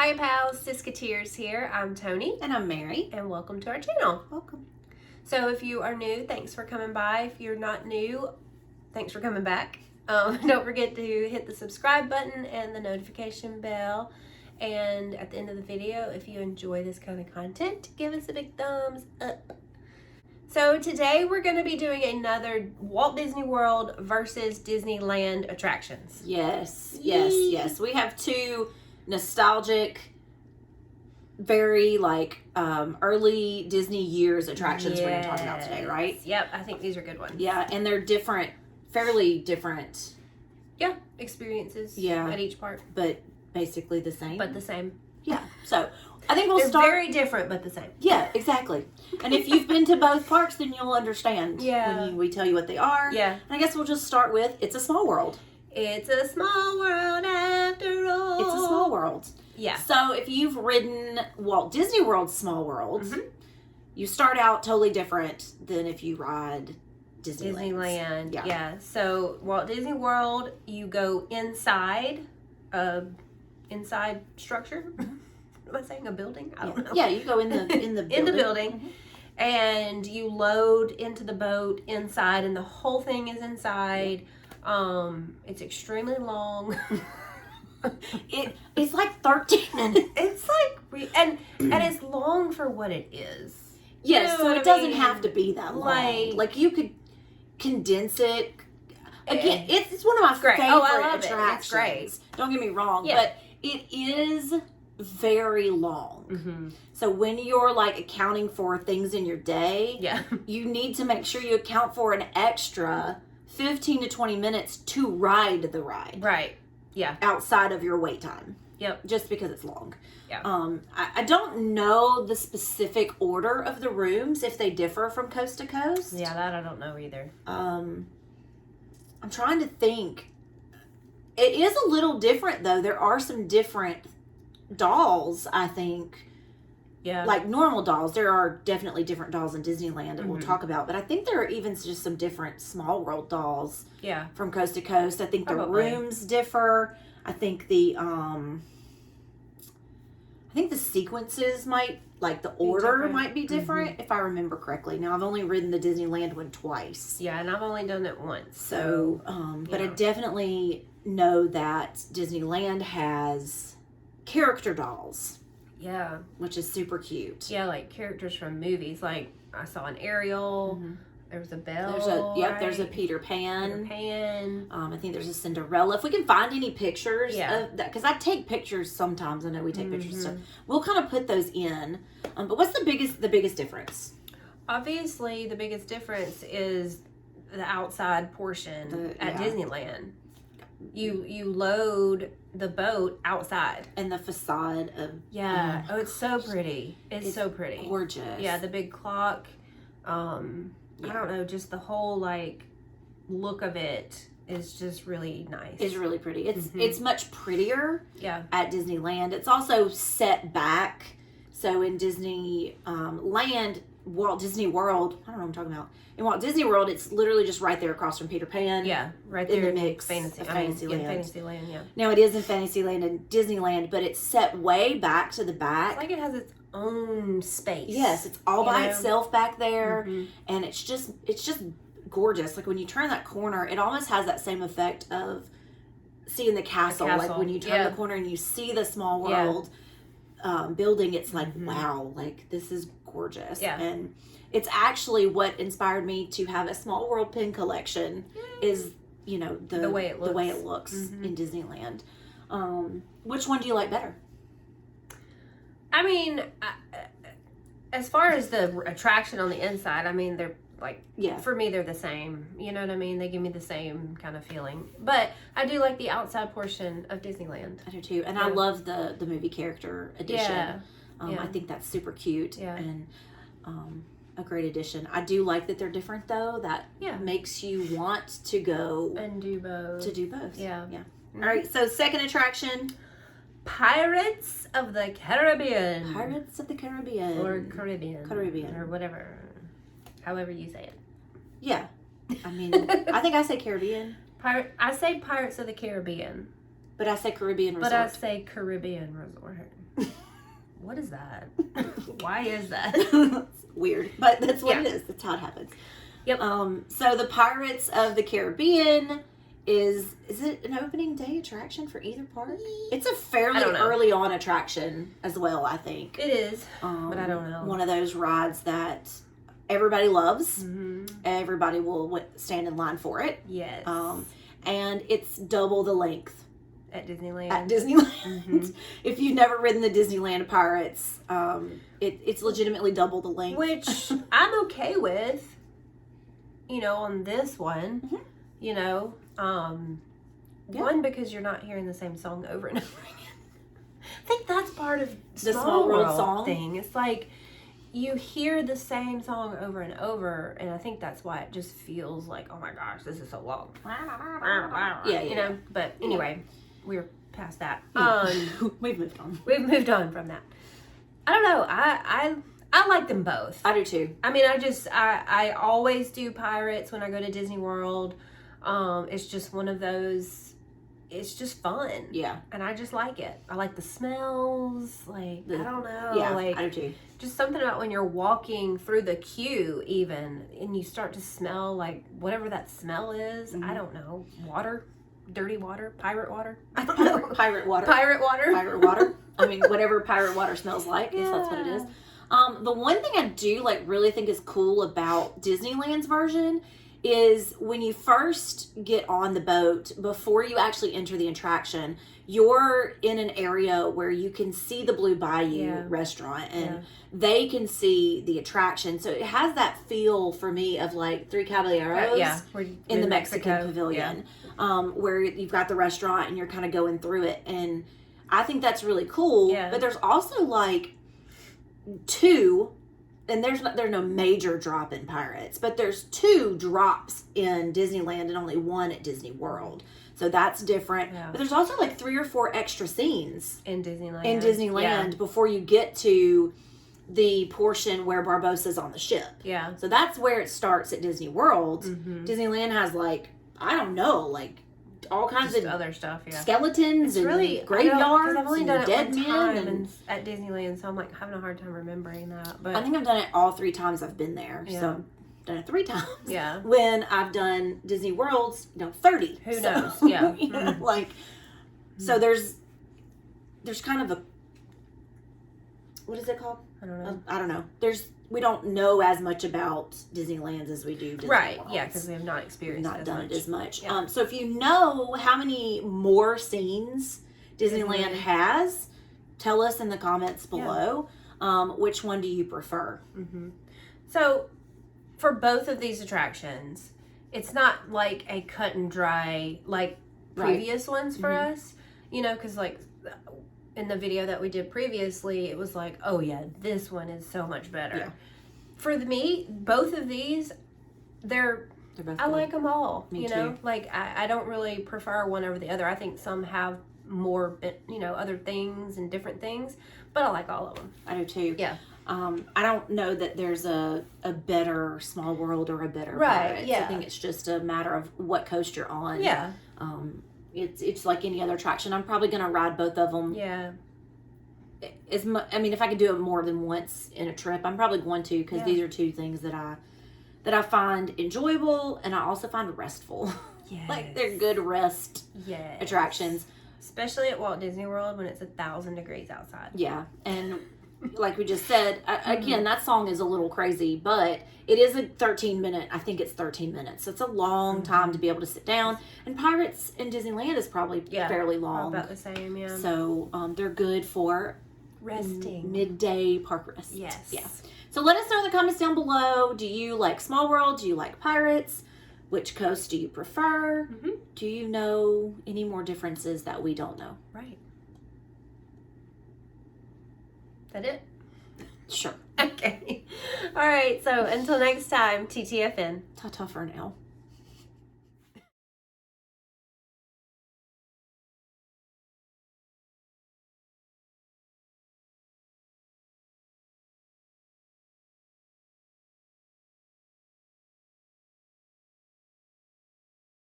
Hi pals, Disketeers here. I'm Tony. And I'm Mary. And welcome to our channel. Welcome. So if you are new, thanks for coming by. If you're not new, thanks for coming back. Don't forget to hit the subscribe button and the notification bell. And at the end of the video, if you enjoy this kind of content, give us a big thumbs up. So today we're going to be doing another Walt Disney World versus Disneyland attractions. Yes. Yay. We have two nostalgic, very early Disney years attractions we're going to talk about today, right? Yep, I think these are good ones. Yeah, and they're different, fairly different. Yeah, experiences at each part. But basically the same. But the same. Yeah, so I think They're very different, but the same. Yeah, exactly. And if you've been to both parks, then you'll understand when we tell you what they are. Yeah. And I guess we'll just start with It's a Small World. It's a small world after all. It's a small world. Yeah. So if you've ridden Walt Disney World's Small World, you start out totally different than if you ride Disneyland. Yeah. So Walt Disney World, you go inside structure. Am I saying a building? I don't know. Yeah, you go in the building. In the building. And you load into the boat inside, and the whole thing is inside. It's extremely long. It's like 13 minutes. It's like and it's long for what it is. Yes, so it doesn't have to be that long. Like you could condense it. Again, it's one of my favorite attractions. It's great. Don't get me wrong, but it is very long. So when you're accounting for things in your day, you need to make sure you account for an extra 15 to 20 minutes to ride the ride. Right. Yeah. Outside of your wait time. Yep. Just because it's long. Yeah. I don't know the specific order of the rooms, if they differ from coast to coast. Yeah, that I don't know either. I'm trying to think. It is a little different, though. There are some different dolls, I think. Yeah. Like normal dolls. There are definitely different dolls in Disneyland that we'll talk about. But I think there are even just some different Small World dolls from coast to coast. I think the rooms differ. I think the sequences might, the order might be different, if I remember correctly. Now, I've only ridden the Disneyland one twice. Yeah, and I've only done it once. So, but I definitely know that Disneyland has character dolls. Yeah. Which is super cute. Yeah, like characters from movies. Like, I saw an Ariel. There was a Belle. There's a Peter Pan. I think there's a Cinderella. If we can find any pictures of that, because I take pictures sometimes. I know we take pictures. So we'll kind of put those in. But what's the biggest difference? Obviously, the biggest difference is the outside portion at Disneyland. You load the boat outside. And the facade of... Yeah. Oh, it's so pretty. It's so pretty. Gorgeous. Yeah, the big clock. I don't know, just the whole look of it is just really nice. It's really pretty. It's much prettier at Disneyland. It's also set back. So in Disneyland, Walt Disney World, I don't know what I'm talking about. In Walt Disney World, it's literally just right there across from Peter Pan. Yeah, right there in the mix. Fantasyland. Fantasyland, yeah. Now it is in Fantasyland and Disneyland, but it's set way back to the back. It's like it has its own space. Yes, it's all by itself back there, and it's just gorgeous. Like when you turn that corner, it almost has that same effect of seeing the castle. Like when you turn the corner and you see the Small World building, it's like wow, like this is gorgeous. Yeah. And it's actually what inspired me to have a Small World pin collection. Is the way it looks in Disneyland. Which one do you like better? I mean, as far as the attraction on the inside, I mean, they're for me, they're the same. You know what I mean? They give me the same kind of feeling. But I do like the outside portion of Disneyland. I do too. And I love the movie character edition. Yeah. I think that's super cute. Yeah. And a great addition. I do like that they're different, though. That makes you want to go and do both. Yeah. All right. So second attraction, Pirates of the Caribbean. Pirates of the Caribbean. Or Caribbean. Caribbean. Or whatever. However you say it. Yeah. I mean, I think I say Caribbean. I say Pirates of the Caribbean. But I say Caribbean Resort. But I say Caribbean Resort. What is that? Why is that? It's weird, but that's what it is. That's how it happens. Yep. So the Pirates of the Caribbean is it an opening day attraction for either park? It's a fairly early on attraction as well, I think. It is, but I don't know. One of those rides that everybody loves. Mm-hmm. Everybody will stand in line for it. Yes. And it's double the length. At Disneyland. Mm-hmm. If you've never ridden the Disneyland Pirates, it's legitimately double the length. Which I'm okay with, on this one. Mm-hmm. One, because you're not hearing the same song over and over again. I think that's part of the Small World song thing. It's like you hear the same song over and over, and I think that's why it just feels like, oh my gosh, this is so long. Yeah. But anyway, we're past that. We've moved on. We've moved on from that. I don't know. I like them both. I do too. I mean, I always do Pirates when I go to Disney World. It's just one of those, it's just fun. Yeah. And I just like it. I like the smells. I don't know. Yeah, I do too. Just something about when you're walking through the queue even, and you start to smell like whatever that smell is. Mm-hmm. I don't know. Water. Dirty water. Pirate water. I don't know. Pirate water. Pirate water. Pirate water. I mean, whatever pirate water smells like. Yeah. That's what it is. The one thing I do really think is cool about Disneyland's version is when you first get on the boat, before you actually enter the attraction, you're in an area where you can see the Blue Bayou restaurant and they can see the attraction. So it has that feel for me of Three Caballeros in the Mexican Pavilion, where you've got the restaurant and you're kind of going through it. And I think that's really cool. Yeah. But there's also two, and there's no major drop in Pirates, but there's 2 drops in Disneyland and only 1 at Disney World. So that's different. Yeah. But there's also 3 or 4 extra scenes in Disneyland before you get to the portion where Barbossa's on the ship. Yeah. So that's where it starts at Disney World. Mm-hmm. Disneyland has I don't know, all kinds of other stuff, skeletons and graveyards. I've only done it dead men at Disneyland, so I'm having a hard time remembering that. But I think I've done it all 3 times I've been there. Yeah. So I've done it 3 times. Yeah. When I've done Disney World's, 30. Who knows? Yeah. Mm-hmm. So there's kind of a, what is it called? I don't know. We don't know as much about Disneyland as we do Disney World. Yeah, because we have not experienced it as much. Yeah. So if you know how many more scenes Disneyland has, tell us in the comments below. Which one do you prefer? Mm-hmm. So for both of these attractions, it's not like a cut and dry previous ones for us, because in the video that we did previously, it was oh yeah, this one is so much better. Yeah. For me, both of these, they're both I good. Like them all. Me too. I don't really prefer one over the other. I think some have more, other things and different things, but I like all of them. I do too. Yeah. I don't know that there's a better Small World or a better Pirates. Yeah. I think it's just a matter of what coast you're on. Yeah. It's like any other attraction. I'm probably going to ride both of them. Yeah. If I could do it more than once in a trip, I'm probably going to, because these are 2 things that I find enjoyable and I also find restful. Yes. They're good rest attractions. Especially at Walt Disney World when it's 1,000 degrees outside. Yeah. And like we just said, again, that song is a little crazy, but it is a 13-minute, I think it's 13 minutes. So it's a long time to be able to sit down. And Pirates in Disneyland is probably fairly long. About the same, yeah. So they're good for resting. Midday park rest. Yes. Yeah. So let us know in the comments down below. Do you like Small World? Do you like Pirates? Which coast do you prefer? Mm-hmm. Do you know any more differences that we don't know? Right. That it? Sure. Okay. All right. So until next time, TTFN. Ta-ta for now.